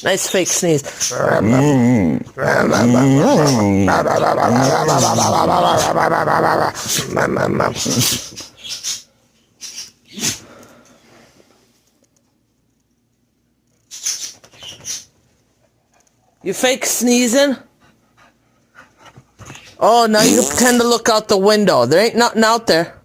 Nice fake sneeze. You fake sneezing? Oh, now you pretend to look out the window. There ain't nothing out there.